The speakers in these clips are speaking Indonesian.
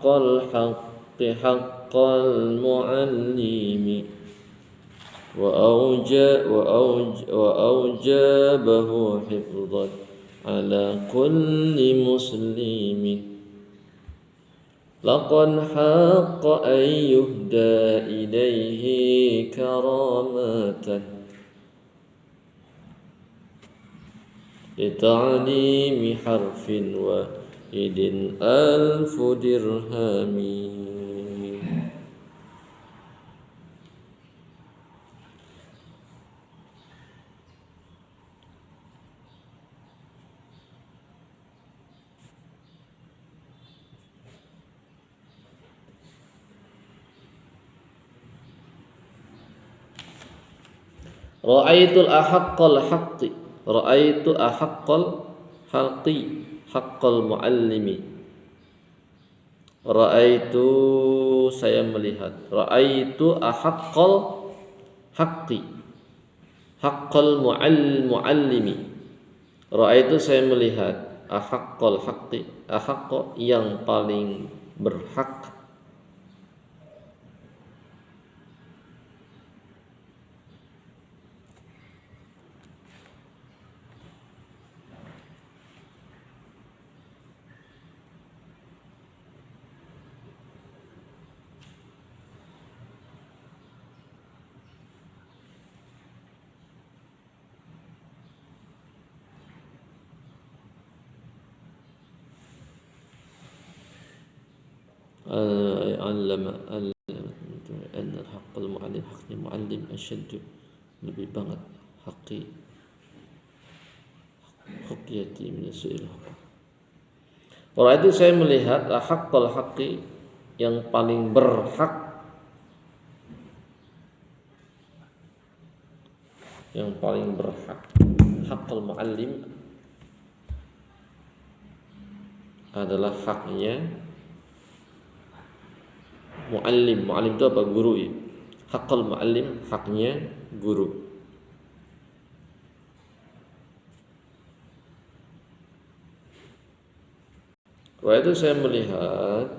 حق المعلم وأوجبه حفظا على كل مسلم لقد حق أن يهدى إليه كرامة لتعليم حرف واحد 1000 درهم. Ra'aitul ahaqqal haqqi, ra'aitu ahaqqal haqqi, haqqal muallimi. Ra'aitu saya melihat, ra'aitu ahaqqal haqqi, haqqal muallimi. Ra'aitu saya melihat ahaqqal haqqi, ahaqqa yang paling berhak. Allama أن الحق المعلم haknya muallim asyaddu lebih banget haqiyati min su'il haqq. Orang itu saya melihat haqqal haqqi yang paling berhak, yang paling berhak. Haqqal muallim adalah haknya muallim. Muallim itu apa? Guru ya. Haqqal muallim, haknya guru. Waktu itu saya melihat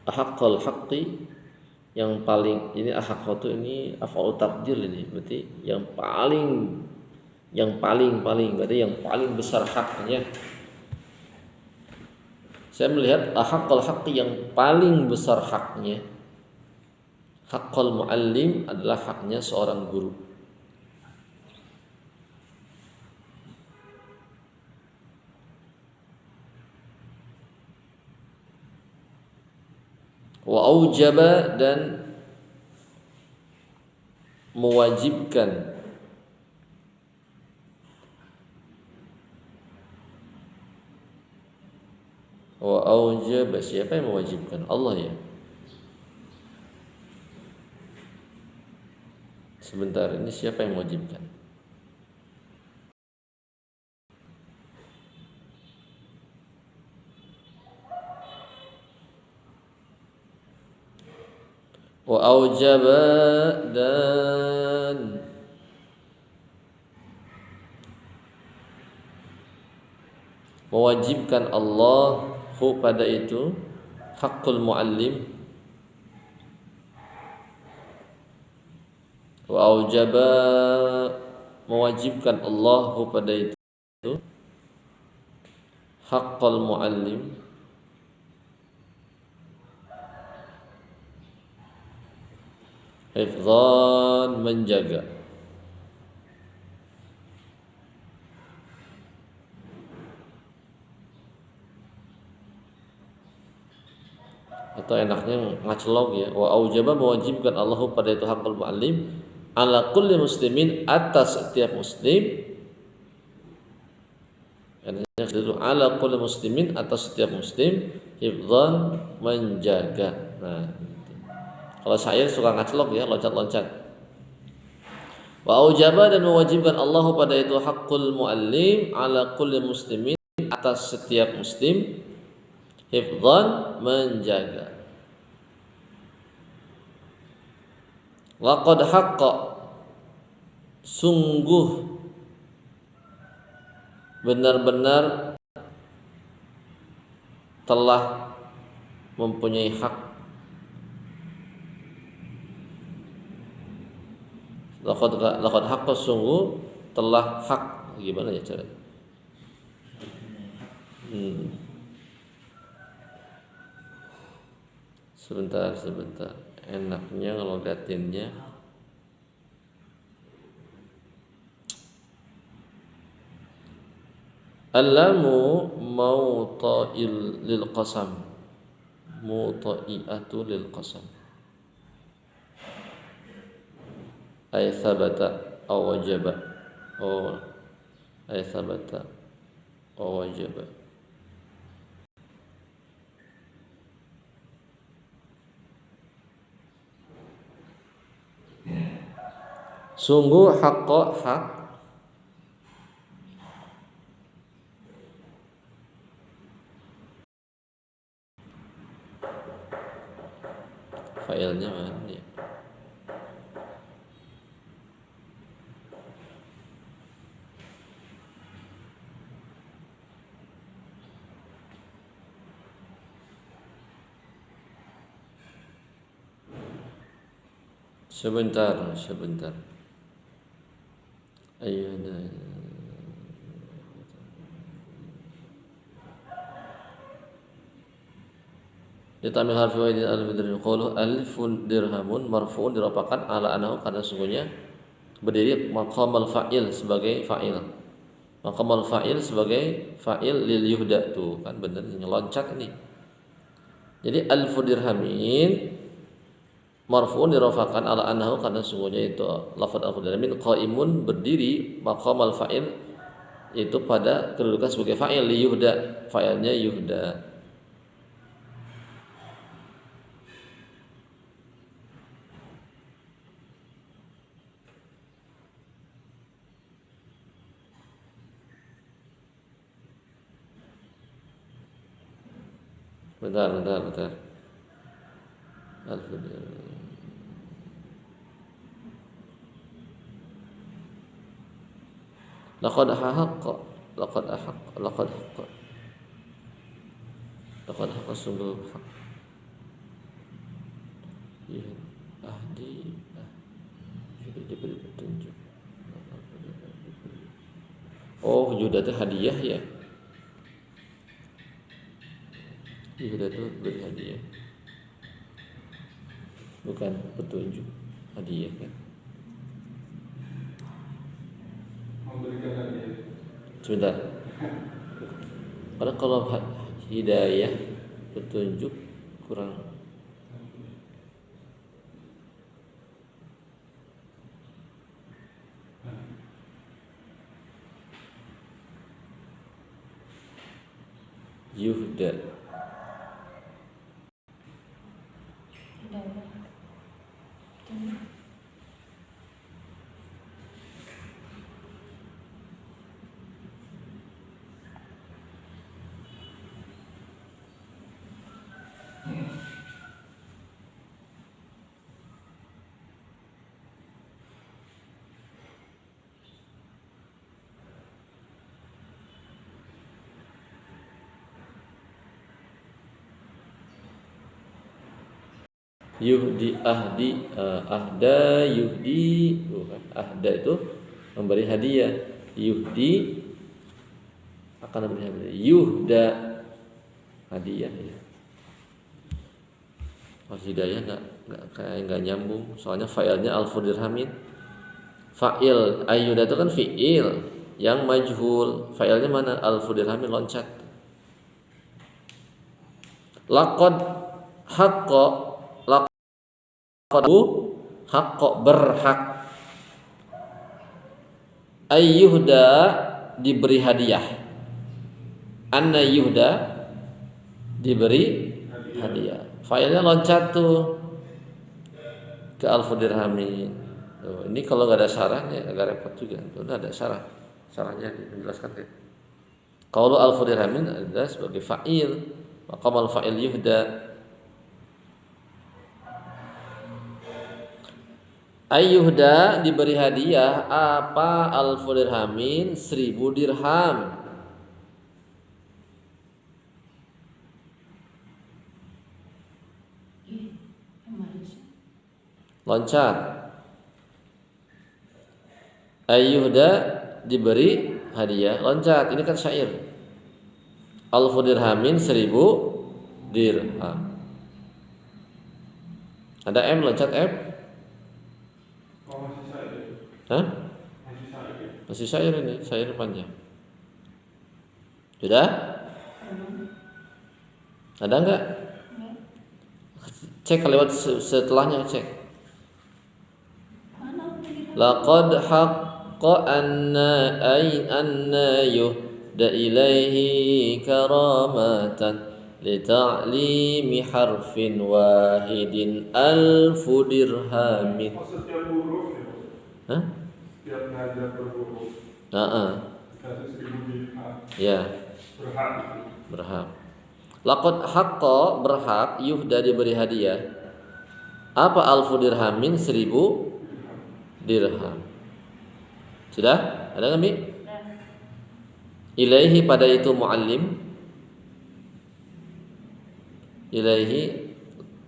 haqqal haqqi yang paling, ini ahaqqatu ini af'al tafdil, ini berarti yang paling berarti yang paling besar haknya. Saya melihat ahaqqal haqqi yang paling besar haknya. Haqqal muallim adalah haknya seorang guru. Wa aujaba, dan mewajibkan, wa aujaba, siapa yang mewajibkan? Allah ya. Sebentar, ini siapa yang mewajibkan? Wa aujaba, dan mewajibkan Allah pada itu haqqul muallim. Wa aujaba, mewajibkan Allah pada itu haqqul muallim. Hifdzan, menjaga. Atau enaknya ngaclok ya, wa aujaba, mewajibkan Allah pada itu haqqul muallim ala kulli muslimin, atas setiap muslim. Ala kulli muslimin, atas setiap muslim, hifdzan, menjaga. Nah, kalau saya suka ngaclok ya, loncat-loncat. Wa aujaba, dan mewajibkan Allah pada itu haqqul muallim ala kulli muslimin, atas setiap muslim, hifdzan, menjaga. Laqad haqqa, sungguh benar-benar telah mempunyai hak. Laqad haqqa, sungguh telah hak. Gimana ya cara? Sebentar. Enaknya kalau latinnya Allamu mawta'il lil qasam, muta'iatu lil qasam, ay thabata aw wajaba, ay thabata aw wajaba. Sungguh haqqa, hak, failnya mana ya? Sebentar. Ayo Ditamil harfi wahidin al-bidrin qawluh alifun dirhamun marfu'un dirafakan ala anahu karena sungguhnya berdiri maqamal fa'il sebagai fa'il. Maqamal fa'il sebagai fa'il lil yuhda, tuh kan bener loncat ini. Jadi alfu dirhamin marfu'un dirafakan ala anahu karena sungguhnya itu lafaz alfu dirhamin qaimun berdiri maqamal fa'il itu pada kedudukan sebagai fa'il li yuhda, fa'ilnya yuhda. Bentar. Laqad haqqa sungguh hak. Ya, sudah diberi petunjuk. Oh, yuhda itu hadiah ya. Yuhda itu beri hadiah, bukan petunjuk, hadiah kan. Memberikan hadiah. Sebentar. Karena kalau hidayah petunjuk kurang. Yuhda. Yuhdi, ahdi, ahda, yuhdi, ahda itu memberi hadiah, yuhdi akan memberi hadiah, yuhda hadiah ya. Kalau hidayah nggak nyambung, soalnya fa'ilnya alfu dirhamin. Fa'il ayyuda itu kan fi'il yang majhul, fa'ilnya mana? Alfu dirhamin, loncat. Laqad haqqa, haqqa berhak, ayyuhda diberi hadiah, anna yuhda diberi hadiah. Failnya loncat tuh ke alfu dirhamin. Ini kalau nggak ada syarahnya agak repot juga. Tuh ada syarahnya dijelaskan kan. Kalau alfu dirhamin ada sebagai fa'il, maqamal fa'il yuhda. Ayyuhda diberi hadiah apa alfu dirhamin, 1000 dirham. loncat. Ayyuhda diberi hadiah, loncat. Ini kan syair. Alfu dirhamin 1000 dirham. Ada M, loncat M. Masih syair. Hah? Masih syair. Masih syair ini, syair panjang. Sudah? Ada enggak? Cek lewat setelahnya, cek. Laqad haqqa anna yuhda ilaihi karamatan lita'limi harfin wahidin alfu dirhamin. Setiap huruf ya. Hah? Setiap ngajar berhuruf. Kasih 1000 dirham. Ya. Berhak. Laqad haqqa berhak yuhda diberi hadiah. Apa alfu dirhamin 1000 dirham. Sudah? Ada enggak, Mi? Ilaihi pada itu muallim. Ilaihi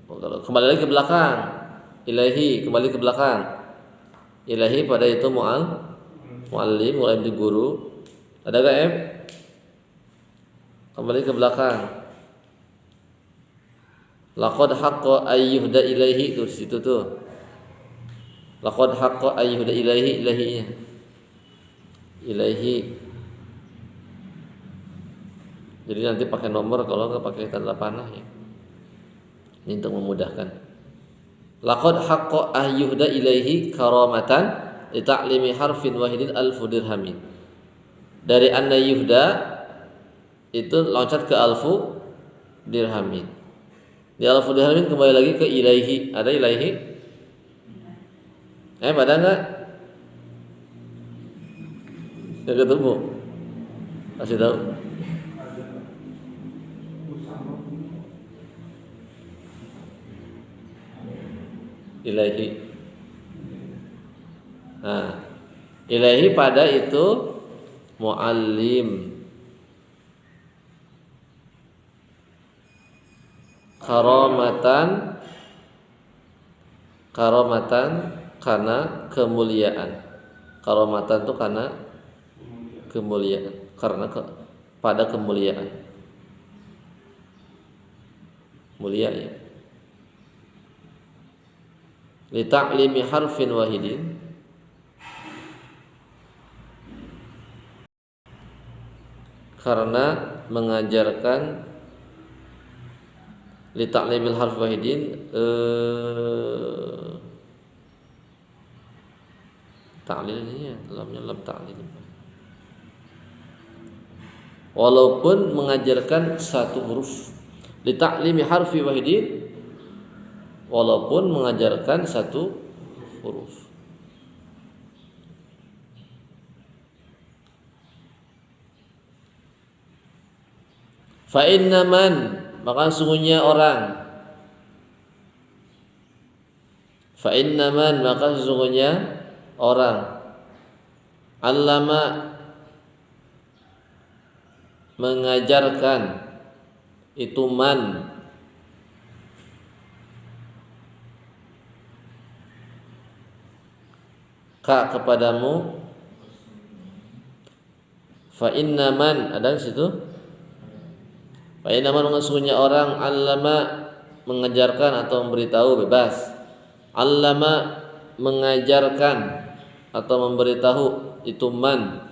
kembali lagi ke belakang. Ilaihi kembali ke belakang. Ilaihi pada itu muallim di guru. Ada enggak, M? Kembali ke belakang. Laqad haqqa ayyuhda ilaihi itu di situ tuh. Laqad haqqa ayyuhda ilaihi ilaihi. Jadi nanti pakai nomor, kalau enggak pakai tanda panah ya. Ini untuk memudahkan. Laqad haqqa ayyuhda ilaihi karamatan li ta'limi harfin wahidin alfu dirhamin. Dari anna yuhda itu loncat ke alfu dirhamin. Di alfu dirhamin kembali lagi ke ilaihi. Ada ilaihi? Ada enggak? Enggak ketemu. Kasih tahu. Ilaihi. Nah, ilaihi pada itu muallim. Karamatan karena kemuliaan. Karamatan itu karena kemuliaan, pada kemuliaan. Mulia ya. Li ta'limi harfin wahidin, karena mengajarkan li ta'limil harf wahidin ta'lil ini ya, lamnya lam ta'lil. Walaupun mengajarkan satu huruf, li ta'limi harfi wahidin, walaupun mengajarkan satu huruf. Fa inna man, maka sesungguhnya orang. Fa inna man, maka sesungguhnya orang. Allama, mengajarkan. Itu man. Ka kepadamu. Fa inna man, ada di situ? Fa inna man, sesungguhnya orang. Allama, mengajarkan atau memberitahu, bebas. Allama, mengajarkan atau memberitahu, itu man.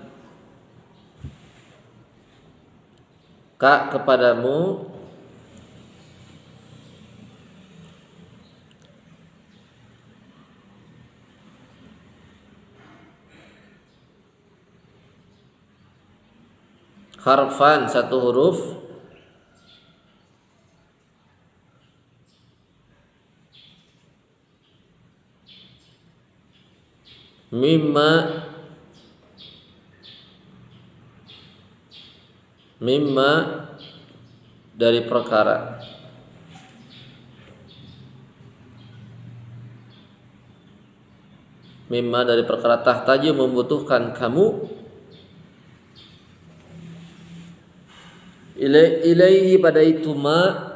Ka kepadamu. Harfan, satu huruf. Mimma dari perkara. Mimma dari perkara tahtaju membutuhkan kamu. Ilaihi pada itu ma.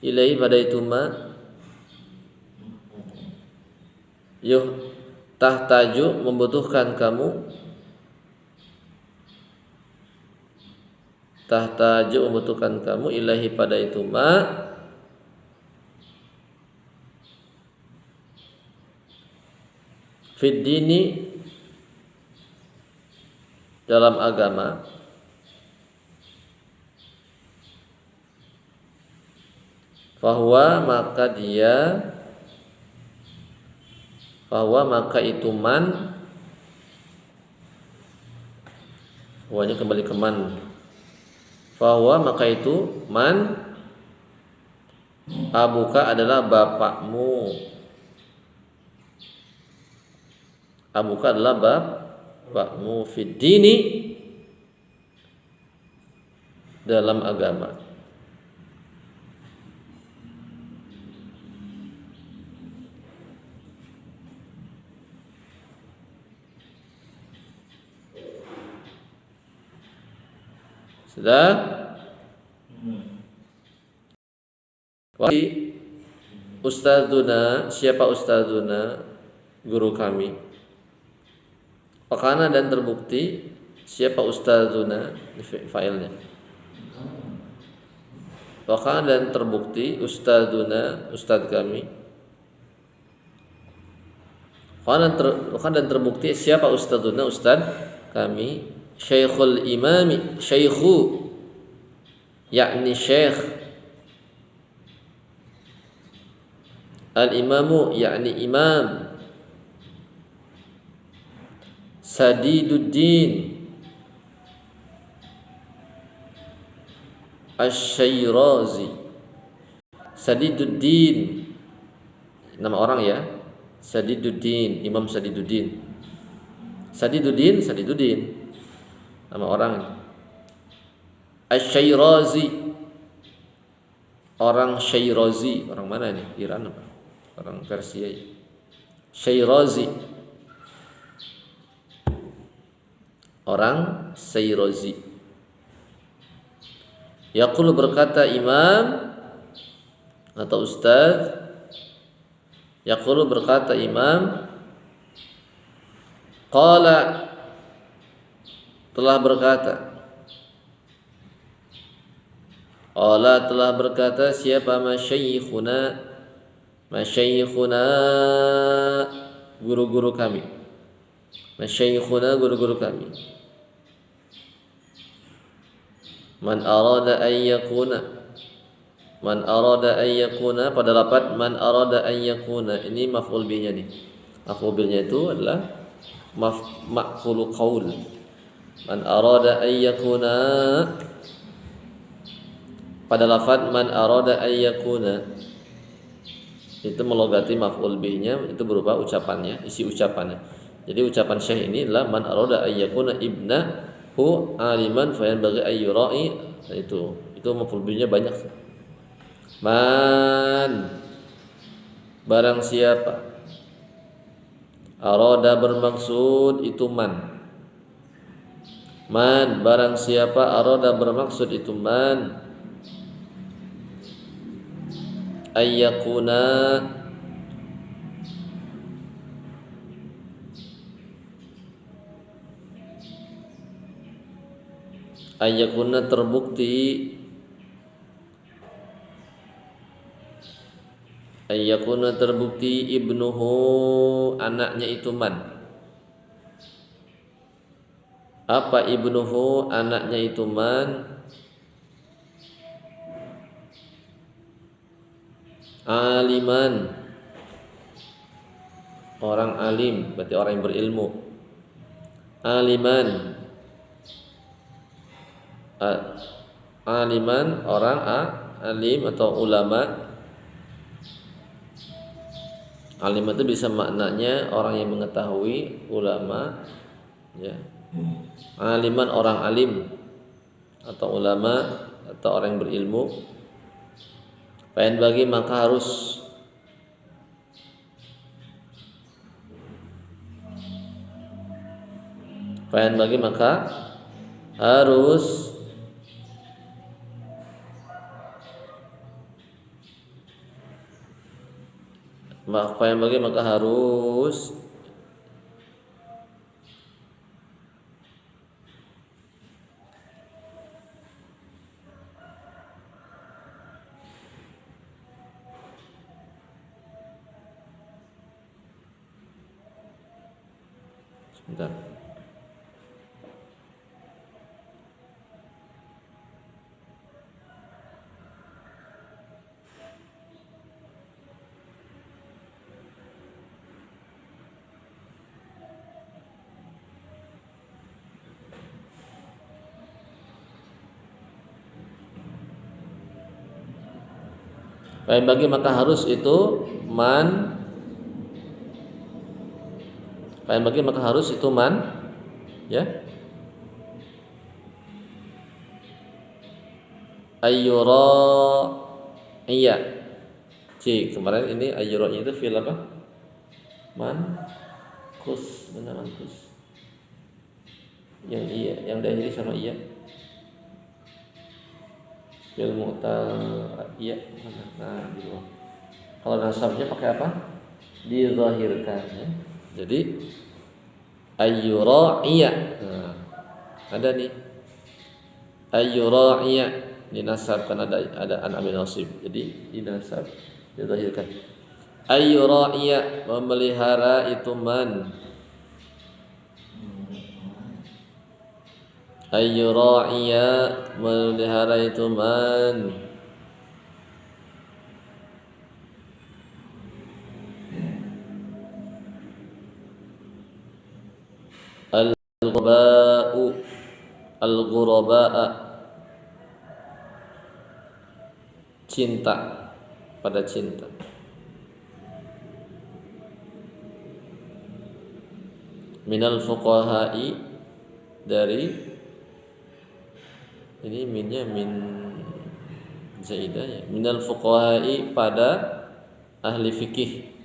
Ilaihi pada itu ma. tahtaju membutuhkan kamu, tahtaju membutuhkan kamu ilahi pada itu ma fid dini dalam agama, bahwa maka itu man, wanya kembali ke man, bahwa maka itu man abuka adalah bapakmu, abuka adalah bapakmu fid dini dalam agama. Sudah? Ustadzuna, siapa ustadzuna? Guru kami. Fakana dan terbukti siapa ustadzuna? Failnya. Fakana dan terbukti ustadzuna, ustadz kami. Fakana dan terbukti siapa ustadzuna, ustadz kami. Syekhul imami, syekhu yakni syekh, al-imamu yakni imam, Sadiduddin Asy-Syairazi. Sadiduddin nama orang ya, Sadiduddin, Imam Sadiduddin. Sadiduddin nama orang. Asy-Syairazi orang Syairazi, orang mana ini? Iran apa? Orang Persia. Syairazi orang Syairazi. Yaqulu berkata imam atau ustaz, yaqulu berkata imam, qala telah berkata, Allah telah berkata siapa masyaykhuna, masyaykhuna guru-guru kami, masyaykhuna guru-guru kami. Man arada an yakuna, man arada an yakuna pada lafaz man arada an yakuna ini maf'ul bihnya nih. Maf'ul bihnya itu adalah maf'ul qaul. Man arada an yakuna pada lafaz man arada an yakuna itu melogati maf'ul bihnya, itu berupa ucapannya, isi ucapannya. Jadi ucapan syekh ini adalah man arada an yakuna ibnahu aliman fa yanbaghi ay yura'i, itu maf'ul bihnya banyak. Man barang siapa, arada bermaksud itu man. Man barang siapa arada bermaksud itu man, ayyakuna ayyakuna terbukti, ayyakuna terbukti ibnuhu anaknya itu man. Apa ibnuhu anaknya itu man? Aliman orang alim, berarti orang yang berilmu. Aliman aliman orang alim atau ulama. Alim itu bisa maknanya orang yang mengetahui, ulama ya. Aliman orang alim atau ulama atau orang yang berilmu. Payan bagi maka harus payan bagi maka harus Apa yang bagi maka harus sebentar. Yang bagi maka harus itu man. Yang bagi maka harus itu man, ya. Ayyura iya. Kemarin ini ayyura-nya itu fi'il apa? Man kus, benar man kus. Yang iya, yang diakhiri sama iya. Fi'il mu'tal iya. Nah, gitu. Kalau nasabnya pakai apa? Dizahirkan, ya. Jadi ayyura iya. Nah, ada nih. Ayyura iya dinasabkan, ada an amin nasib. Jadi dinasab, dizahirkan. Ayyura iya memelihara itu man. Ayyura iya memelihara itu man. Al-ghuraba'u al-ghuraba'a cinta, pada cinta. Minal fuqaha'i dari, ini minnya min zaidah ya. Minal fuqaha'i pada ahli fikih.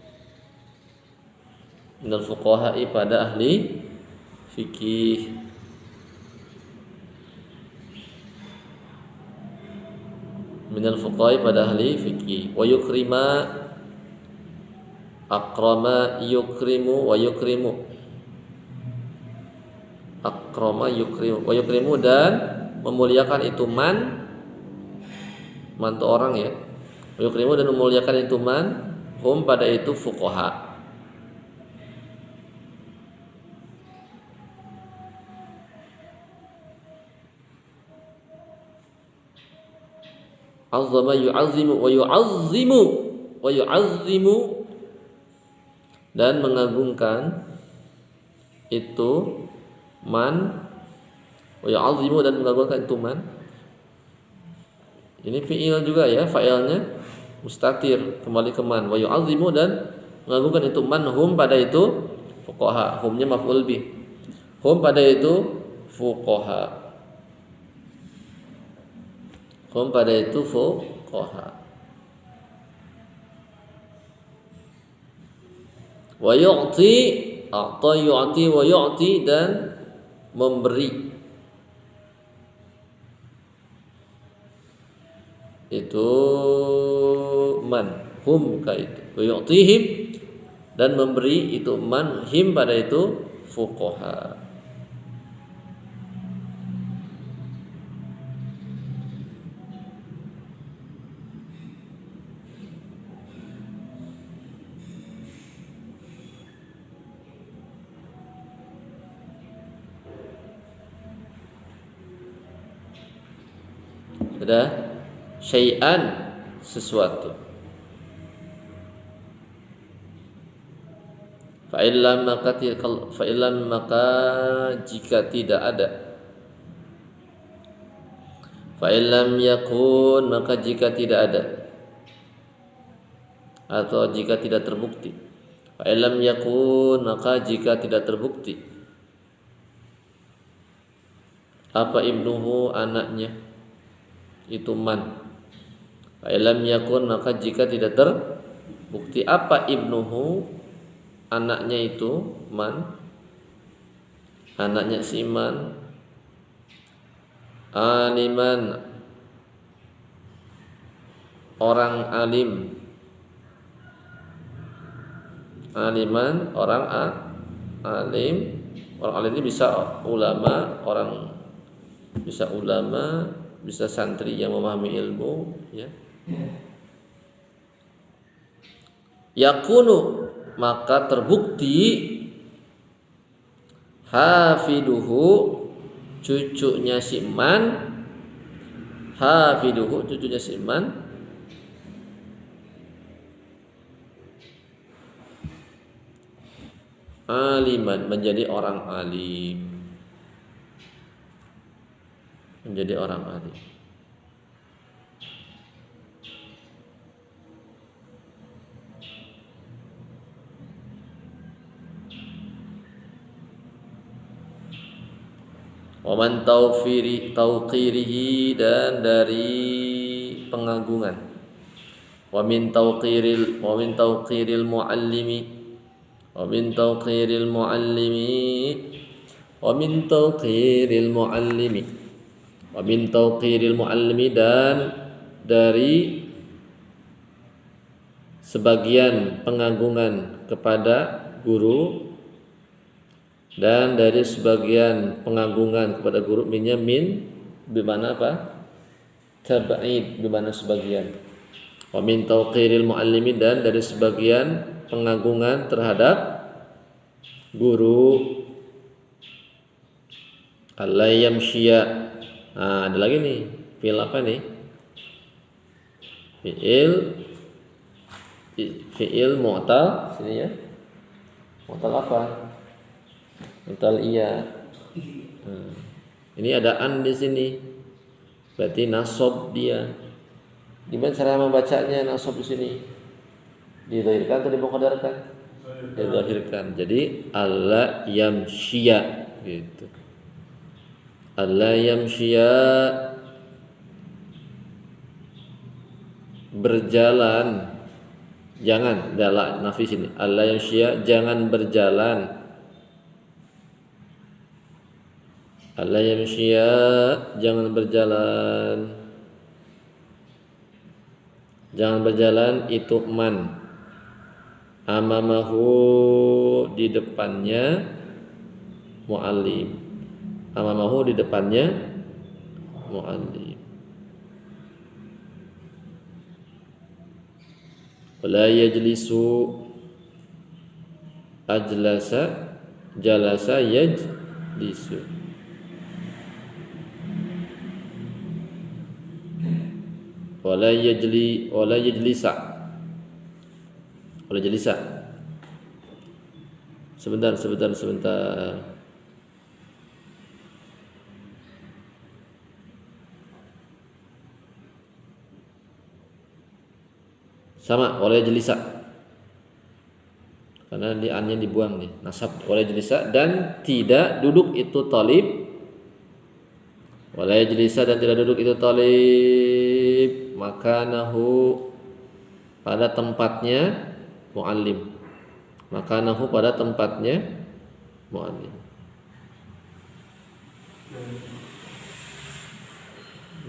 Minal fuqaha'i pada ahli fikih. Minal fuqaha'i pada ahli fikih. Wa yukrima akrama yukrimu wa yukrimu. Akrama yukrimu wa yukrimu, dan memuliakan itu man itu orang, ya. Wa yukrimu dan memuliakan itu man hum pada itu fuqaha. Azzama yu'azzimu wa yu'azzimu wa yu'azzimu, dan mengagungkan itu man, wa yu'azzimu dan mengagungkan itu man. Ini fi'il juga, ya, fa'ilnya mustatir kembali ke man. Wa yu'azzimu dan mengagungkan itu man hum pada itu fuqaha. Humnya maf'ul bih. Hum pada itu fuqaha. Hum pada itu fuqaha. Wa yu'ti, a'ta yu'ti wa yu'ti, dan memberi itu man hum ka itu. Wa yu'tihim, dan memberi itu man him pada itu fuqaha. Ada syai'an, sesuatu. Fa'ilam maka jika tidak ada. Fa'ilam yakun maka jika tidak ada, atau jika tidak terbukti. Fa'ilam yakun maka jika tidak terbukti. Apa ibnuhu, anaknya itu man. Fa'ilam yakun maka jika tidak terbukti apa ibnuhu, anaknya itu man, anaknya si man, aliman, orang alim, aliman, orang alim. Orang alim ini bisa ulama, bisa santri yang memahami ilmu, ya. Yakunu, maka terbukti hafiduhu, cucunya si Man, hafiduhu, cucunya si Man, aliman, menjadi orang alim, menjadi orang alim. Waman tauqirihi, dan dari pengagungan. Wa min tauqiril muallimi, wa min tauqiril muallimi, wa min tauqiril muallimi, wa min tauqiril muallimi, dan dari sebagian pengagungan kepada guru, dan dari sebagian pengagungan kepada guru. Minnya min bimana apa? Tab'id, bimana sebagian. Wa min tauqiril muallimi, dan dari sebagian pengagungan terhadap guru. Alla yamshiya. Nah, ada lagi nih, fi'il apa nih? Fi'il mu'tal sini ya. Mu'tal apa? Mu'tal iya. Ini ada an di sini. Berarti nasab dia. Gimana cara membacanya nasab di sini? Didhahirkan atau dimuqaddarkan? Didhahirkan. Jadi alla yamshiya gitu. Alla yamshiya, berjalan. Jangan, dala nafi sini. Alla yamshiya, jangan berjalan. Alla yamshiya, jangan berjalan. Jangan berjalan itu man. Amamahu, di depannya muallim. Amamahu, di depannya muallim. Wala yajlisu, ajlasa, jalasa, yajlisu. Wala yajlisa. Sebentar. Sama, wala yajlisa. Karena di an-nya dibuang nih, nasab. Wala yajlisa, dan tidak duduk itu talib. Wala yajlisa, dan tidak duduk itu talib. Makanahu, pada tempatnya muallim. Makanahu, pada tempatnya muallim.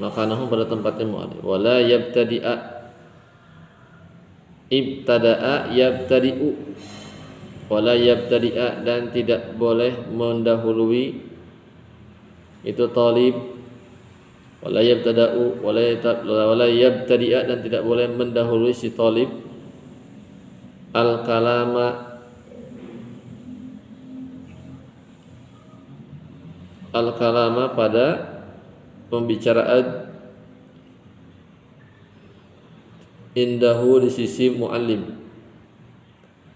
Makanahu, pada tempatnya muallim. Wala yabtadi'a, ibtada'a yabtadi'u. Wala yabtadi'a, dan tidak boleh mendahului itu talib. Wala yabtada'u, wala yabtadi'a, dan tidak boleh mendahului si talib al-kalama pada pembicaraan indahu, di sisi muallim.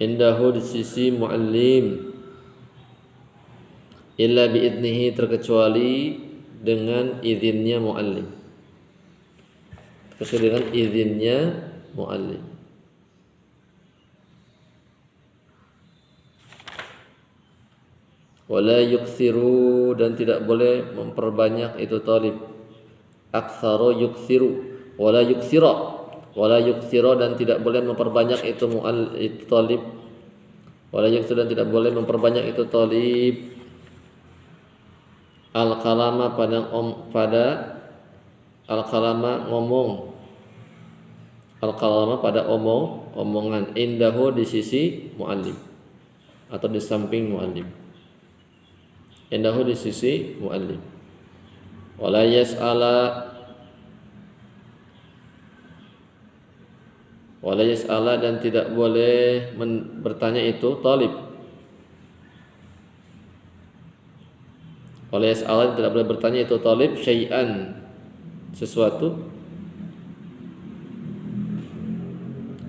Indahu, di sisi muallim. Illa biidnihi, terkecuali dengan izinnya muallim. Terkecuali dengan izinnya muallim. Wala yuksiru, dan tidak boleh memperbanyak itu talib. Aktsara yuksiru, wala yuksira, dan tidak boleh memperbanyak itu talib. Wala yuksira, dan tidak boleh memperbanyak itu talib. Al-kalama, pada al-kalama, ngomong. al-kalama pada omongan, indahu di sisi muallim atau di samping muallim. Indahu di sisi muallim. Wala yas'ala dan tidak boleh bertanya itu talib. Wala yas'ala tidak boleh bertanya itu talib syai'an sesuatu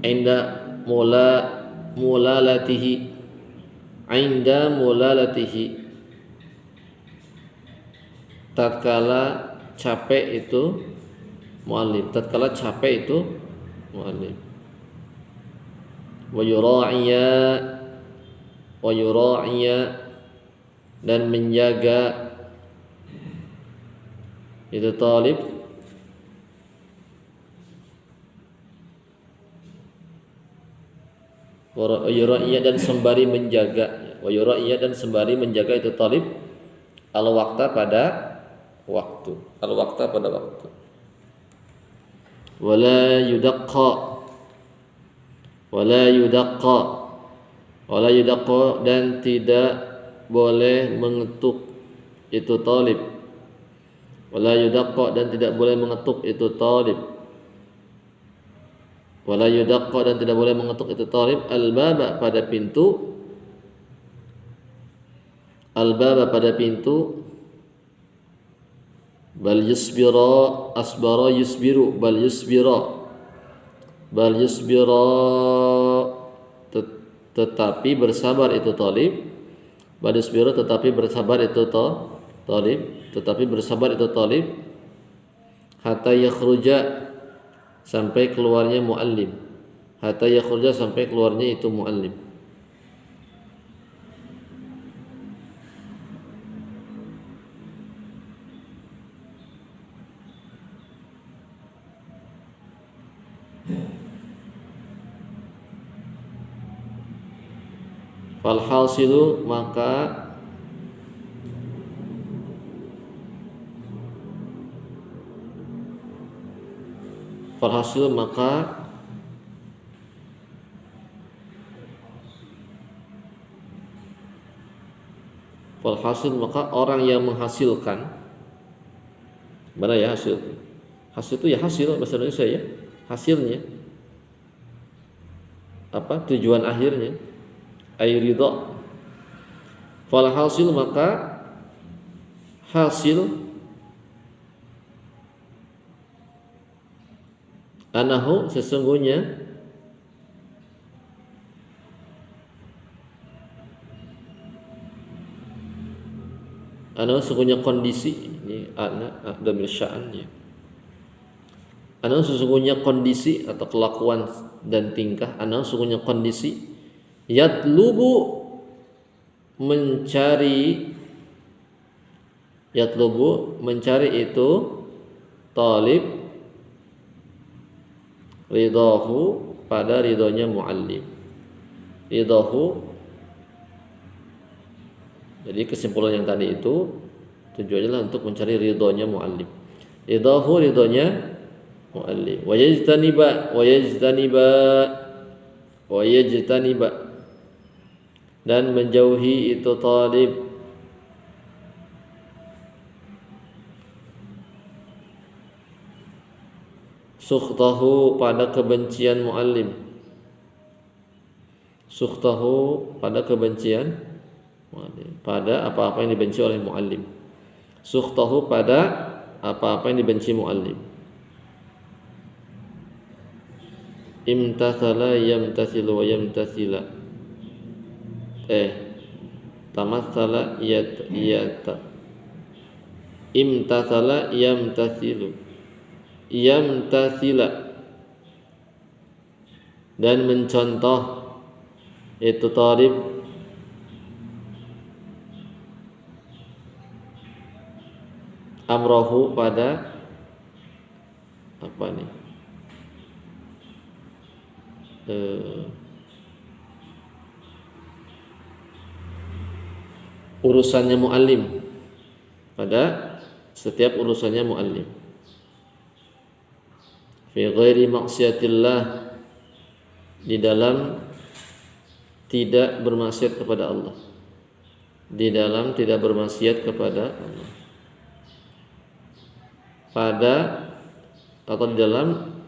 inda mulalatihi tatkala capek itu muallim, wa yura'iya dan menjaga itu talib wa yura'iya dan sembari menjaga itu talib al-waqta pada waktu wala yudaqqa dan tidak boleh mengetuk itu talib al-baba pada pintu bal yusbira tetapi bersabar itu talib hatta yakhruja sampai keluarnya itu muallim. Falhasilu maka orang yang menghasilkan, mana ya hasil itu ya hasil bahasa Indonesia ya, hasilnya apa tujuan akhirnya ay ridha. Fal hasil maka hasil anahu sesungguhnya kondisi ini ana damir sya'annya. Sesungguhnya kondisi atau kelakuan dan tingkah sesungguhnya kondisi yatlubu mencari itu talib ridahu pada ridhonya muallim. Jadi kesimpulan yang tadi itu tujuannya adalah untuk mencari ridhonya muallim. Ridhonya muallim. Wa yajtaniba dan menjauhi itu talib sukhtahu pada kebencian muallim. Pada apa-apa yang dibenci oleh muallim. Sukhtahu pada apa-apa yang dibenci muallim. Imtathala yamtathilu wa yamtathila. Tamathala imtathala yamtathila dan mencontoh itu talib amrohu pada apa nih urusannya muallim, pada setiap urusannya muallim. fi ghairi maksiatillah, di dalam tidak bermaksiat kepada Allah, di dalam tidak bermaksiat kepada Allah, pada atau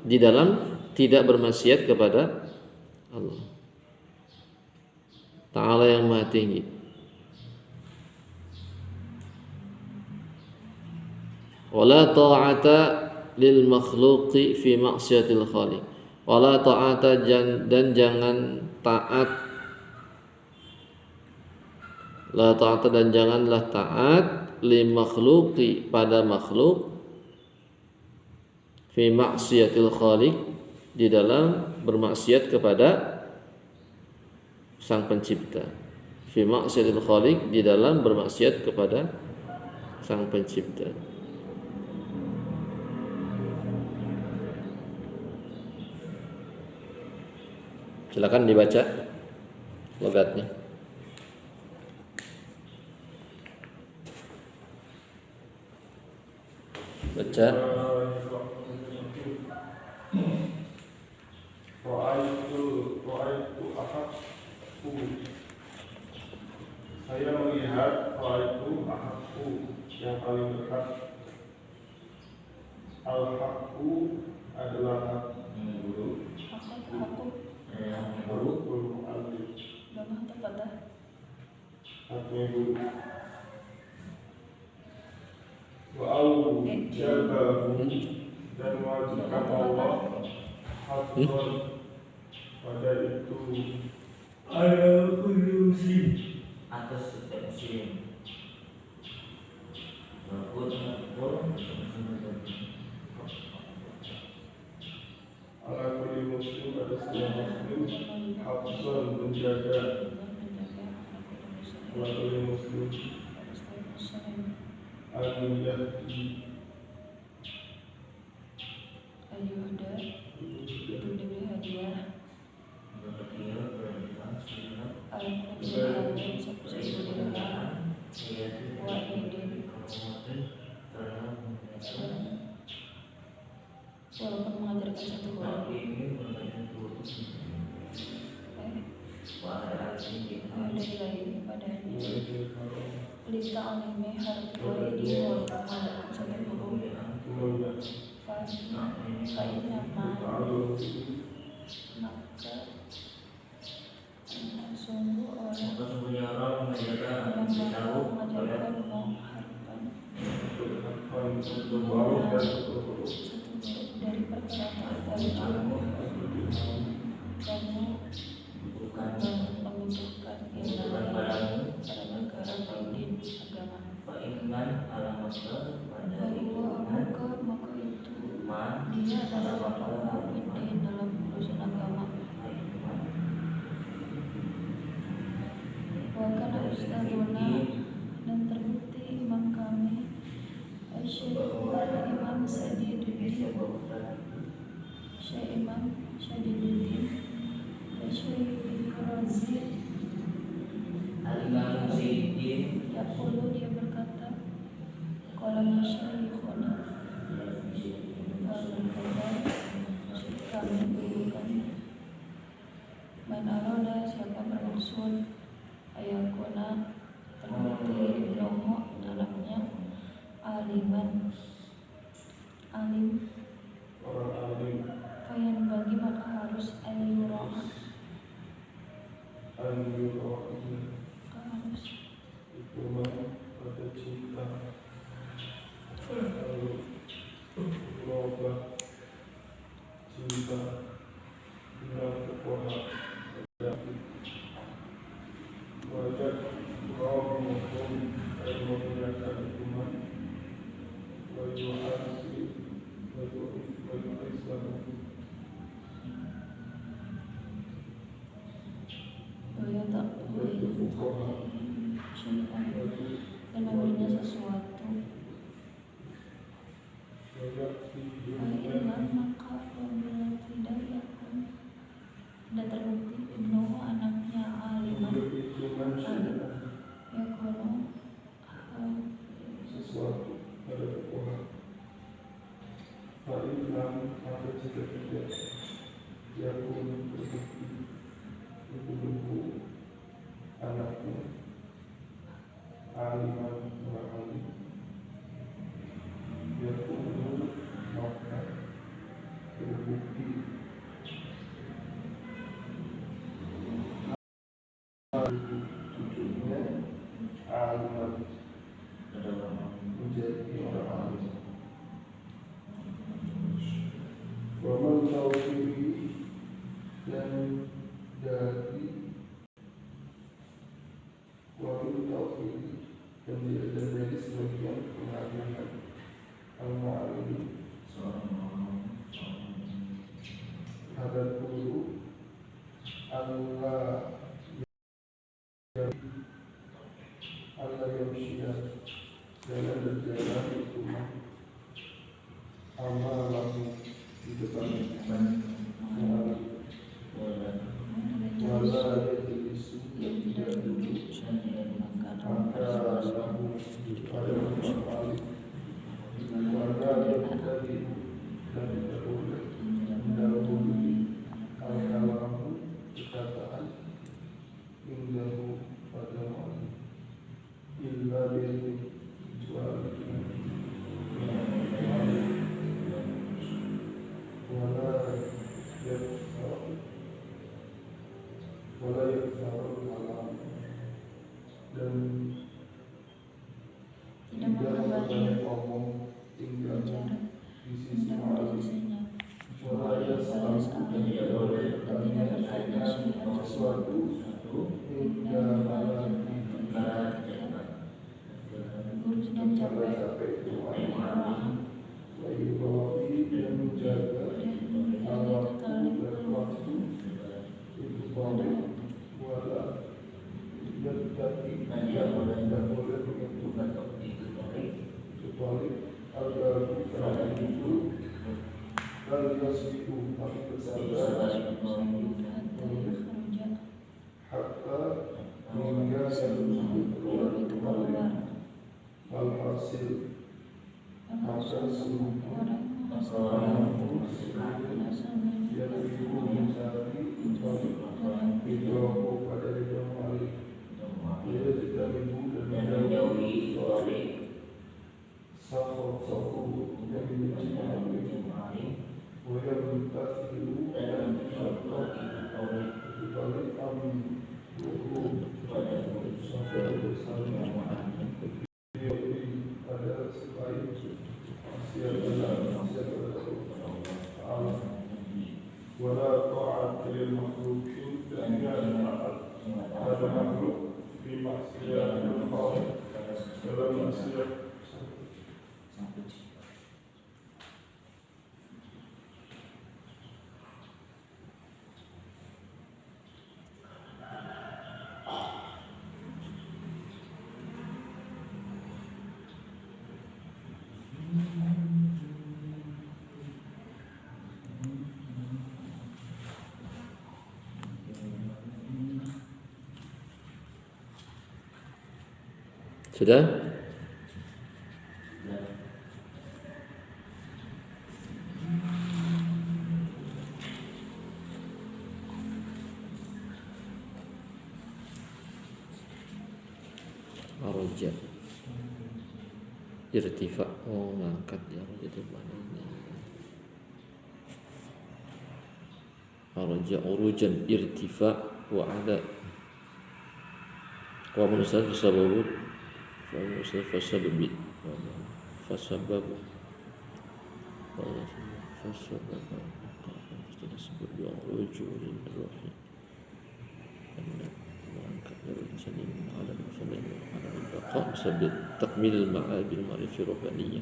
di dalam tidak bermaksiat kepada Allah Ta'ala yang Maha Tinggi. Wala ta'ata lil makhluqi fi maksiatil khaliq. Wala ta'ata, dan jangan taat, la ta'ata, dan janganlah taat, li makhluqi, pada makhluk, fi maksiatil khaliq, di dalam bermaksiat kepada Sang Pencipta. Fi maksiatil khaliq, di dalam bermaksiat kepada Sang Pencipta. Silakan dibaca logatnya. Baca. Saya melihat itu ahakku, yang paling dekat. Al-hakku adalah hak. Guru alif. Haknya guru. Wa al-jabahu, dan wajibkan Allah hakun pada itu. Al-Qulusi, atas setiap muslim. Ala kulli muslim, pada setiap muslim, hafzan, menjaga. Ala kulli muslim, al-yahdi, Ayuhda, itu diberi hadiah. Al-Fatihah, satu dirham. Wahidin, walaupun mengajarkan satu huruf. Dari lain padanya. Lista anime harus wahidin, walaupun mengajarkan satu huruf. Fa'in nama, maka sungguh orang yang mengajarkan mengharapkan satu dari perkataan tadi, kamu membutuhkan ilmu pada negara din agama. Maka itu dia adalah masalah din dalam urusan agama. Wakana ustaduna, dan terbukti imam kami, Imam Syadiduddin, Imam Syadiduddin, Syekh Razid, Yaqulu, dia berkata, qala masyayikhuna, kami berikan, man arada, siapa bermaksud, ayakuna, terbukti ibnuhu, anaknya, aliman, alim, orang alim, fayan bagi, maka harus ayurah, harus hukuman pada cinta. Loba cinta dengan kepoha wajah kau menghukum dan memuliakan hukuman wajah asli wajah Islam tak dan namanya sesuatu. Iman, maka apabila tidak tidak terbukti ibnu anaknya aliman, alim, yakunu sesuatu pada kepoha Fa'idlam maka jika tidak yakun terbukti ibu anaknya aliman wa alim yakun maka terbukti cucunya aliman menjadi orang alim. Waman tauhidi dan dari wamin tauhidi dan dari sebagian pengalihan al-ma'alim ada guru Allah yamsyiyah jalan berjalan itu amalahu di depan wala yajlisu dan tidak duduk maka lahu pada maf'al wala yabtadi dan tidak boleh mendahului al-kalamu perkataan indahu pada ma'al illa bihi kecuali wala yakfarul kalam dan tidak banyak ngomong tinggal di sisi ma'al wala yas'al dan tidak boleh bertanya sesuatu hingga malam karena capek bagi bawahi dan menjaga waktu dan waktu itu balik wala yadati tidak boleh menyentuh kecuali agar karena itu dan yasiku tapi bersabar hatta hingga keluar kembali alhasil maka semua orang yang ibu mencari hidupku pada hidup malik dia tidak ibu dan menjauhi sahur yang dibenci malik boleh bertafiru dan dibalik amin sampai bersama pada sebaik wala ta'at lil makhluqin dan ada makhluk fi maksiatil khaliq dalam maksiat sudah? Arja irtifa, oh ngangkat ya itu maknanya. Arja urujan irtifa wa ada wa munasal sababut fasabbi fasabab disebut dua rujulin rohi على المفعول على البقاء بسبب تكميل المعاد بالمعرفة الربانية.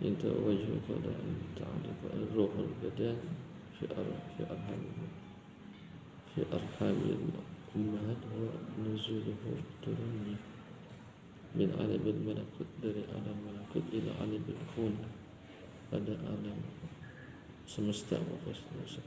انتهى وجهك على أن تعرف الروح البدن في أرحام الأمهات هو نزوله ترني من عالم الملكوت dari alam malakut ila alam al-kun pada alam semesta wa semesta.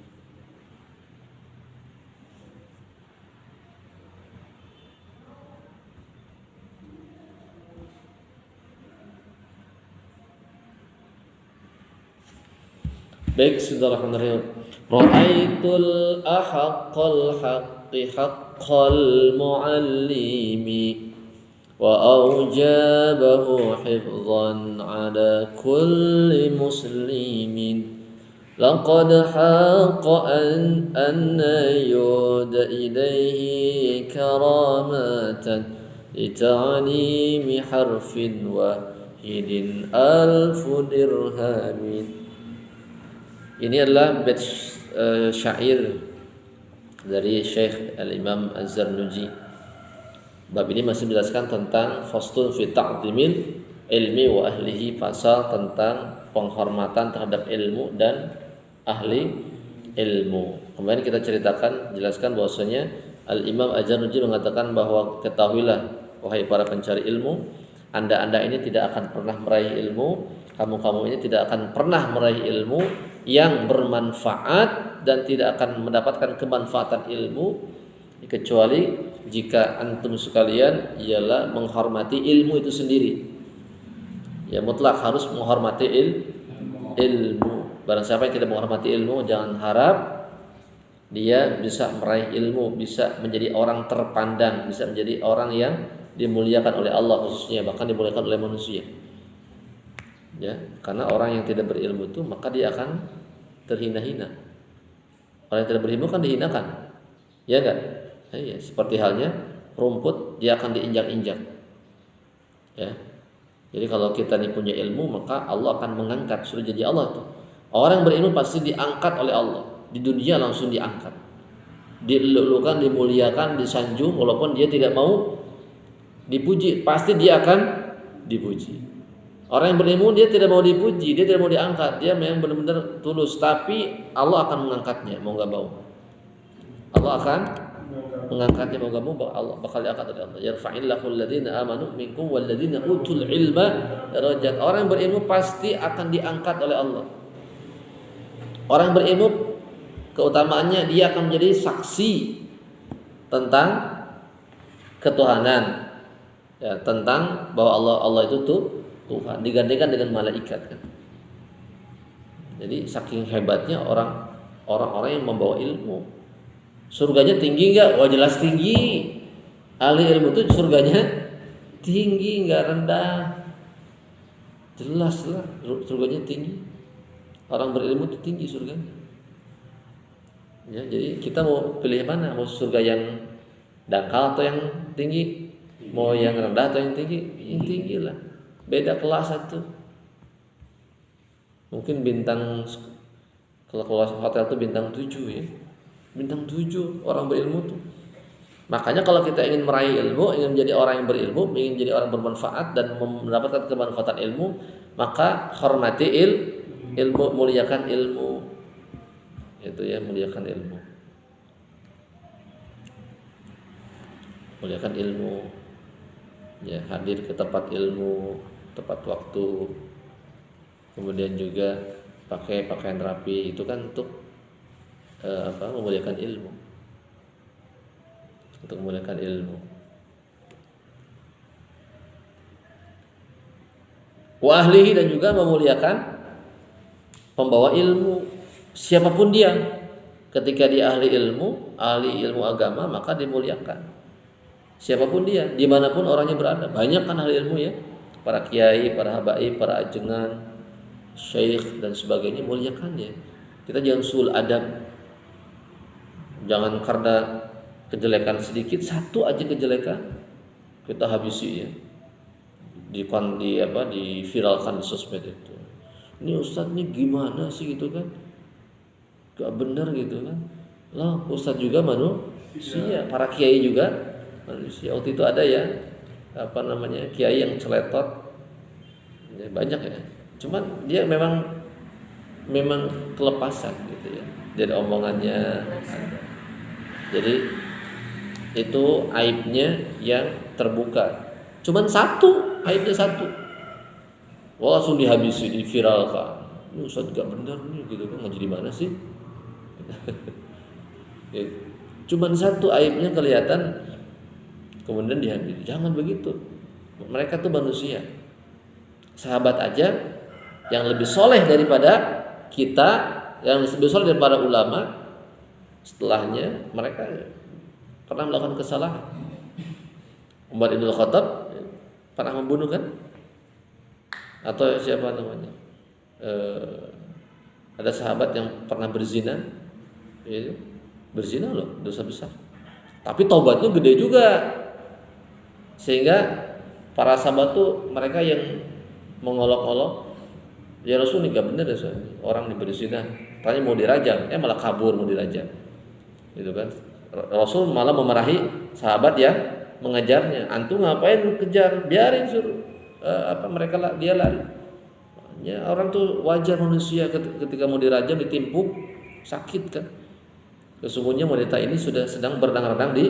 Baik, Bismillahirrahmanirrahim. Ra'aitul ahaqqal haqqi haqqal muallimi wa aujabahu hifdhan ala kulli muslimin. Laqad haqqa an yuda ilayhi karamatan lita'limi harfin wahidin alfu dirhamin. Ini adalah bait syair dari Syekh Al-Imam Az-Zarnuji. Bab ini masih menjelaskan tentang faslun fi ta'dhimil ilmi wa ahlihi, pasal tentang penghormatan terhadap ilmu dan ahli ilmu. Kemarin kita jelaskan bahwasanya Al-Imam Az-Zarnuji mengatakan bahwa ketahuilah wahai para pencari ilmu, anda ini tidak akan pernah meraih ilmu, kamu ini tidak akan pernah meraih ilmu yang bermanfaat dan tidak akan mendapatkan kemanfaatan ilmu kecuali jika antum sekalian ialah menghormati ilmu itu sendiri. Ya, mutlak harus menghormati ilmu. Barang siapa yang tidak menghormati ilmu, jangan harap dia bisa meraih ilmu, bisa menjadi orang terpandang, bisa menjadi orang yang dimuliakan oleh Allah khususnya, bahkan dimuliakan oleh manusia. Ya, karena orang yang tidak berilmu itu maka dia akan terhina-hina. Orang yang tidak berilmu kan dihinakan. Ya enggak? Ya, seperti halnya rumput dia akan diinjak-injak. Ya. Jadi kalau kita ini punya ilmu maka Allah akan mengangkat, sudah jadi Allah tuh. Orang berilmu pasti diangkat oleh Allah. Di dunia langsung diangkat. Dilulukan, dimuliakan, disanjung walaupun dia tidak mau dipuji, pasti dia akan dipuji. Orang yang berilmu dia tidak mau dipuji, dia tidak mau diangkat, dia memang benar-benar tulus, tapi Allah akan mengangkatnya mau enggak mau. Allah akan mengangkatnya mau enggak mau, Allah bakal diangkat oleh Allah. Yarfa'illahu alladziina aamanu minkum walladziina utul ilma darajat. Orang yang berilmu pasti akan diangkat oleh Allah. Orang yang berilmu keutamaannya dia akan menjadi saksi tentang ketuhanan, ya, tentang bahwa Allah itu Tuhan, digantikan dengan malaikat kan. Jadi saking hebatnya orang-orang yang membawa ilmu. Surganya tinggi enggak? Wah, jelas tinggi. Ahli ilmu itu surganya tinggi, enggak rendah. Jelas lah surganya tinggi. Orang berilmu itu tinggi surganya. Ya, jadi kita mau pilih mana? Mau surga yang dangkal atau yang tinggi? Mau yang rendah atau yang tinggi? Yang tinggi lah. Beda kelas satu. Mungkin bintang, kalau kelas hotel itu bintang 7 ya. Bintang 7 orang berilmu tuh. Makanya kalau kita ingin meraih ilmu, ingin menjadi orang yang berilmu, ingin menjadi orang bermanfaat dan mendapatkan kemanfaatan ilmu, maka hormati ilmu, muliakan ilmu. Itu ya, muliakan ilmu. Muliakan ilmu. Ya, hadir ke tempat ilmu, tepat waktu. Kemudian juga pakai pakaian rapi, itu kan untuk memuliakan ilmu. Untuk memuliakan ilmu. Wa ahlihi, dan juga memuliakan pembawa ilmu, siapapun dia. Ketika dia ahli ilmu agama, maka dimuliakan. Siapapun dia, dimanapun orangnya berada. Banyak kan ahli ilmu ya, para kiai, para habaib, para ajengan, syekh dan sebagainya, muliakan dia. Kita jangan suul adab. Jangan karena kejelekan sedikit, satu aja kejelekan kita habisi ya. Diviralkan di sosmed itu. Ini ustadz nih gimana sih gitu kan? Gak bener gitu kan? Lah ustadz juga manusia, para kiai juga manusia. Waktu itu ada ya kiai yang celetot, ya, banyak ya. Cuman dia memang kelepasan gitu ya dari omongannya. Jadi itu aibnya yang terbuka. Cuman aibnya satu. Wah, langsung dihabisi, diviralkan. Ini ustadz gak bener nih gitu kan, ngaji di mana sih? Cuman satu aibnya kelihatan, kemudian dihabisi. Jangan begitu. Mereka tuh manusia. Sahabat aja yang lebih soleh daripada kita yang lebih soleh dari para ulama setelahnya mereka pernah melakukan kesalahan. Umar bin Khattab pernah membunuh kan? Atau siapa namanya? Ada sahabat yang pernah berzina, ya, berzina loh, dosa besar. Tapi taubatnya gede juga, sehingga para sahabat tuh mereka yang mengolok-olok, ya Rasul ini gak bener ya, orang berzina, tanya mau dirajam, malah kabur mau dirajam, gitu kan? Rasul malah memarahi sahabat yang mengejarnya, antum ngapain kejar, biarin suruh mereka dia lari. Ya, orang tuh wajar manusia ketika mau dirajam ditimpuk sakit kan. Sesungguhnya wanita ini sudah sedang berdang-dang di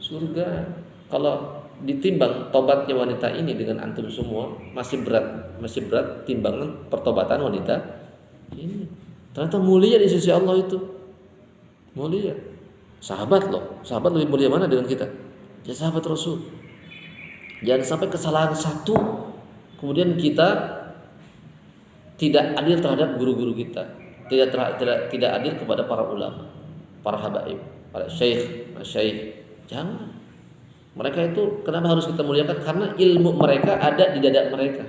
surga. Kalau ditimbang tobatnya wanita ini dengan antum semua masih berat timbangan pertobatan wanita ini. Ternyata mulia di sisi Allah itu. Mulia. Sahabat loh, sahabat lebih mulia mana dengan kita? Ya sahabat Rasul. Jangan sampai kesalahan satu kemudian kita tidak adil terhadap guru-guru kita, tidak adil kepada para ulama, para habaib, para syekh. Jangan. Mereka itu kenapa harus kita muliakan? Karena ilmu mereka ada di dada mereka.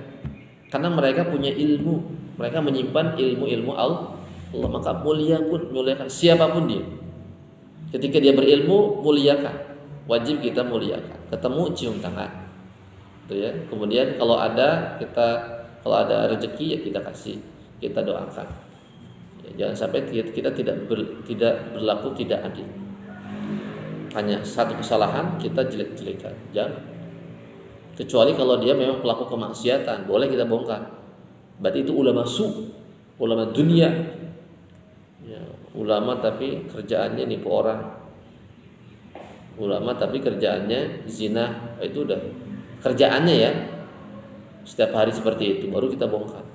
Karena mereka punya ilmu, mereka menyimpan ilmu Allah. Maka muliakan siapapun dia. Ketika dia berilmu, muliakan. Wajib kita muliakan. Ketemu cium tangan. Itu ya. Kemudian kalau ada rezeki ya kita kasih, kita doakan. Ya, jangan sampai kita tidak berlaku tidak adil. Hanya satu kesalahan kita jelek-jelekan. Jangan. Kecuali kalau dia memang pelaku kemaksiatan, boleh kita bongkar. Berarti itu ulama ulama dunia. Ya, ulama tapi kerjaannya nipu orang. Ulama tapi kerjaannya zina, itu udah kerjaannya ya. Setiap hari seperti itu baru kita bongkar.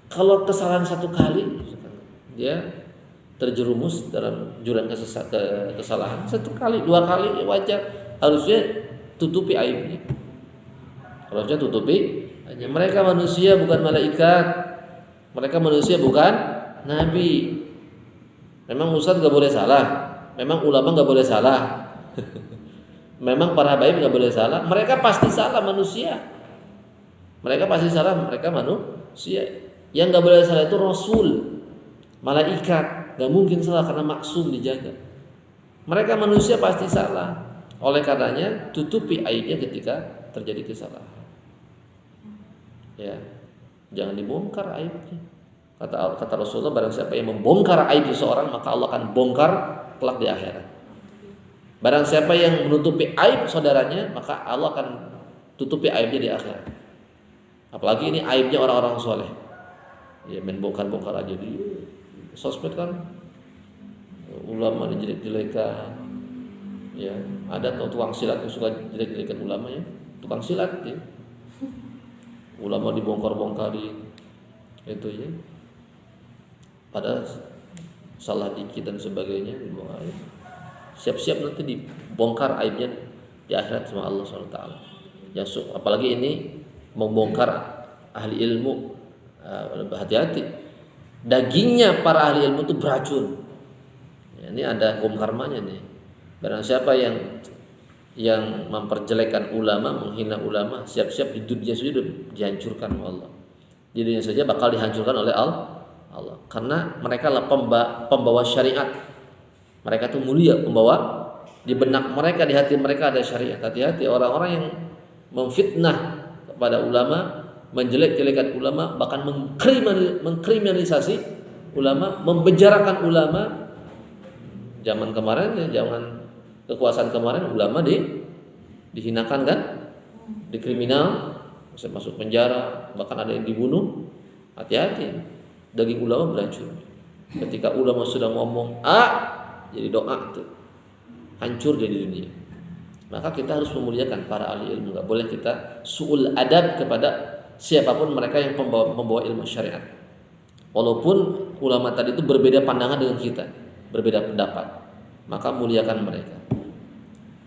Kalau kesalahan satu kali dia terjerumus dalam jurang kesalahan satu kali, dua kali ya wajar, harusnya tutupi aibnya. Harusnya tutupi. Mereka manusia bukan malaikat. Mereka manusia bukan nabi. Memang ustaz gak boleh salah. Memang ulama gak boleh salah. Memang para habaib gak boleh salah. Mereka pasti salah, manusia. Mereka pasti salah, mereka manusia. Yang gak boleh salah itu Rasul, malaikat, gak mungkin salah karena maksum dijaga. Mereka manusia pasti salah. Oleh karenanya tutupi aibnya ketika terjadi kesalahan. Ya, jangan dibongkar aibnya. Kata Rasulullah, barang siapa yang membongkar aib seseorang maka Allah akan bongkar kelak di akhirat. Barang siapa yang menutupi aib saudaranya maka Allah akan tutupi aibnya di akhirat. Apalagi ini aibnya orang-orang soleh. Ya main bongkar-bongkar aja di sosmed kan. Ulama dijelek-jelekan. Ya, ada tukang silat yang suka jelek-jelekan ulama ya. Tukang silat ya. Ulama dibongkar-bongkarin. Itu ya. Padahal salah dikit dan sebagainya dibongkar. Siap-siap nanti dibongkar aibnya di akhirat sama Allah SWT. Ya, apalagi ini membongkar ahli ilmu, hati-hati. Dagingnya para ahli ilmu itu beracun. Ya, ini ada hukum karmanya nih. Barang siapa yang memperjelekkan ulama, menghina ulama, siap-siap di dunia saja dihancurkan oleh Allah. Di dunia saja bakal dihancurkan oleh Allah. Karena mereka lah pembawa syariat. Mereka itu mulia, pembawa. Di benak mereka, di hati mereka ada syariat. Hati-hati orang-orang yang memfitnah kepada ulama, menjelek-jelekan ulama, bahkan mengkriminalisasi ulama, membejarakan ulama. Zaman kemarin ya, zaman kekuasaan kemarin ulama dihinakan kan, dikriminal, bisa masuk penjara, bahkan ada yang dibunuh. Hati-hati, daging ulama beracun. Ketika ulama sudah ngomong jadi doa tuh hancur dia di dunia. Maka kita harus memuliakan para ahli ilmu. Gak boleh kita su'ul adab kepada siapapun mereka yang membawa ilmu syariat. Walaupun ulama tadi itu berbeda pandangan dengan kita, berbeda pendapat, maka muliakan mereka.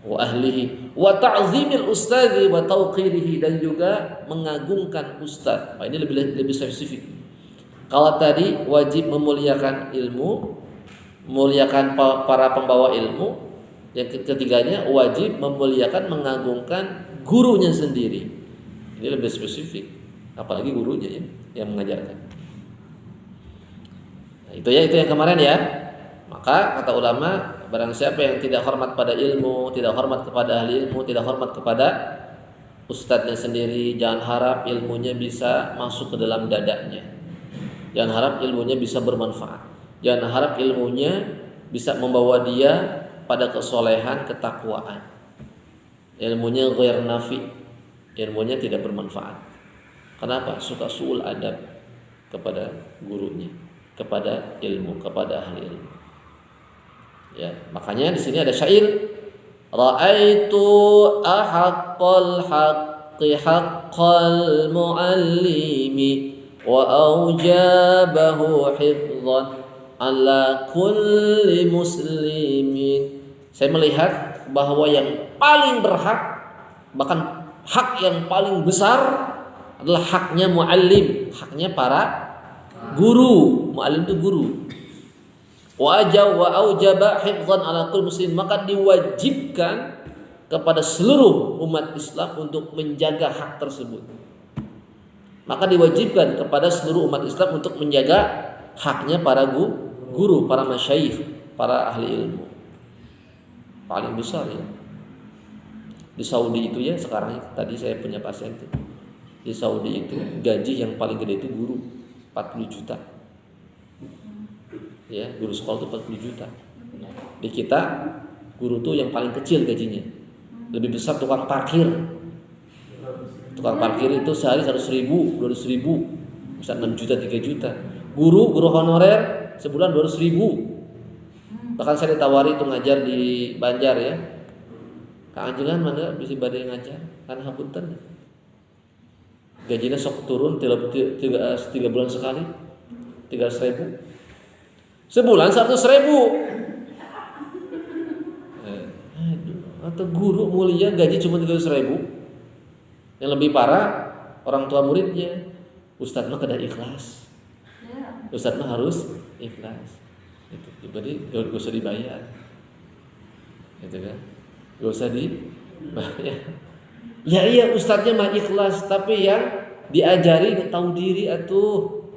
Wa ahlihi wa ta'zimil ustadzi wa tauqirihi, dan juga mengagungkan ustaz. Ini lebih spesifik. Kalau tadi wajib memuliakan ilmu, memuliakan para pembawa ilmu. Yang ketiganya wajib memuliakan, mengagungkan gurunya sendiri. Ini lebih spesifik, apalagi gurunya ya, yang mengajarkan. Nah, itu yang kemarin ya. Maka kata ulama, barang siapa yang tidak hormat pada ilmu, tidak hormat kepada ahli ilmu, tidak hormat kepada ustadznya sendiri, jangan harap ilmunya bisa masuk ke dalam dadanya. Jangan harap ilmunya bisa bermanfaat. Jangan harap ilmunya bisa membawa dia pada kesolehan, ketakwaan. Ilmunya ghair nafi, ilmunya tidak bermanfaat. Kenapa? Suka su'ul adab kepada gurunya, kepada ilmu, kepada ahli ilmu. Ya, makanya di sini ada syair, ra'aitu ahaqqal haqqi haqqal muallimi wa aujabahu hifdhan ala kulli muslimin. Saya melihat bahwa yang paling berhak, bahkan hak yang paling besar adalah haknya muallim, haknya para guru. Muallim itu guru. Wa aujaba hifdhan ala kulli muslim, maka diwajibkan kepada seluruh umat Islam untuk menjaga hak tersebut. Maka diwajibkan kepada seluruh umat Islam untuk menjaga haknya para guru, para masyayikh, para ahli ilmu. Paling besar ya. Di Saudi itu ya sekarang, tadi saya punya pasien itu. Di Saudi itu gaji yang paling gede itu guru, 40 juta. Ya, guru sekolah itu 40 juta. Di kita guru tuh yang paling kecil gajinya. Lebih besar tukang parkir. Tukang parkir itu sehari 100.000, 200.000, bisa 6 juta, 3 juta. Guru honorer sebulan 200.000. Bahkan saya ditawari itu ngajar di Banjar ya. Kang Anjelan mana bisa badai ngajar? Kan hapunten. Gajinya sok turun 3 bulan sekali. 300.000. Sebulan 100.000. Atau guru mulia gaji cuma 300.000. Yang lebih parah orang tua muridnya. Ustadz mah kada ikhlas. Ustadz mah harus ikhlas. Itu berarti gak usah dibayar. Gitu kan? Gak usah dibayar. Ya iya ustadznya mah ikhlas, tapi yang diajari tahu diri atuh.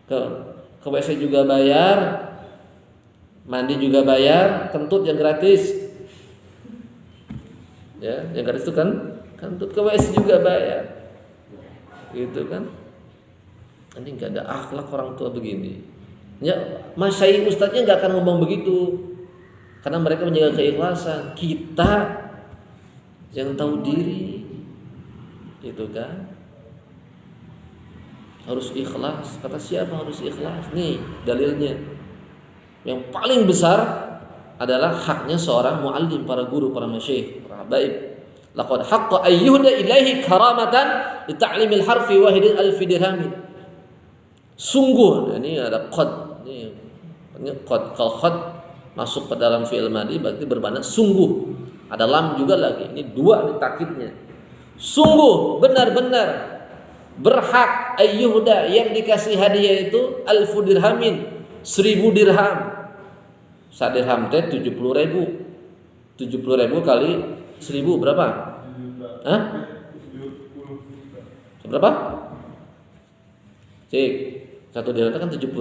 Ke WC juga bayar, mandi juga bayar, kentut yang gratis. Ya, yang gratis itu kan kentut, ke WC juga bayar. Gitu kan? Ini enggak ada akhlak orang tua begini. Ya, masyayikh ustadznya enggak akan ngomong begitu. Karena mereka menjaga keikhlasan. Kita yang tahu diri. Gitu kan? Harus ikhlas. Kata siapa harus ikhlas? Nih dalilnya. Yang paling besar adalah haknya seorang muallim, para guru, para masyayikh, para habaib. Laqad haqqa ayyuhda ilaihi karamatan li ta'limil harfi wahidin alfi dirhamin. Sungguh, ini ada qad. Ini qad, kalau qad masuk ke dalam fi'il madhi berarti bermakna sungguh. Ada lam juga lagi. Ini dua nih takkidnya. Sungguh benar-benar berhak ayyuhda yang dikasih hadiah itu alfu dirhamin, 1000 dirham. Sak dirham teh 70.000. 70.000 kali 1000 berapa? Hah? Berapa? Cik, 1 dirham kan 70.000.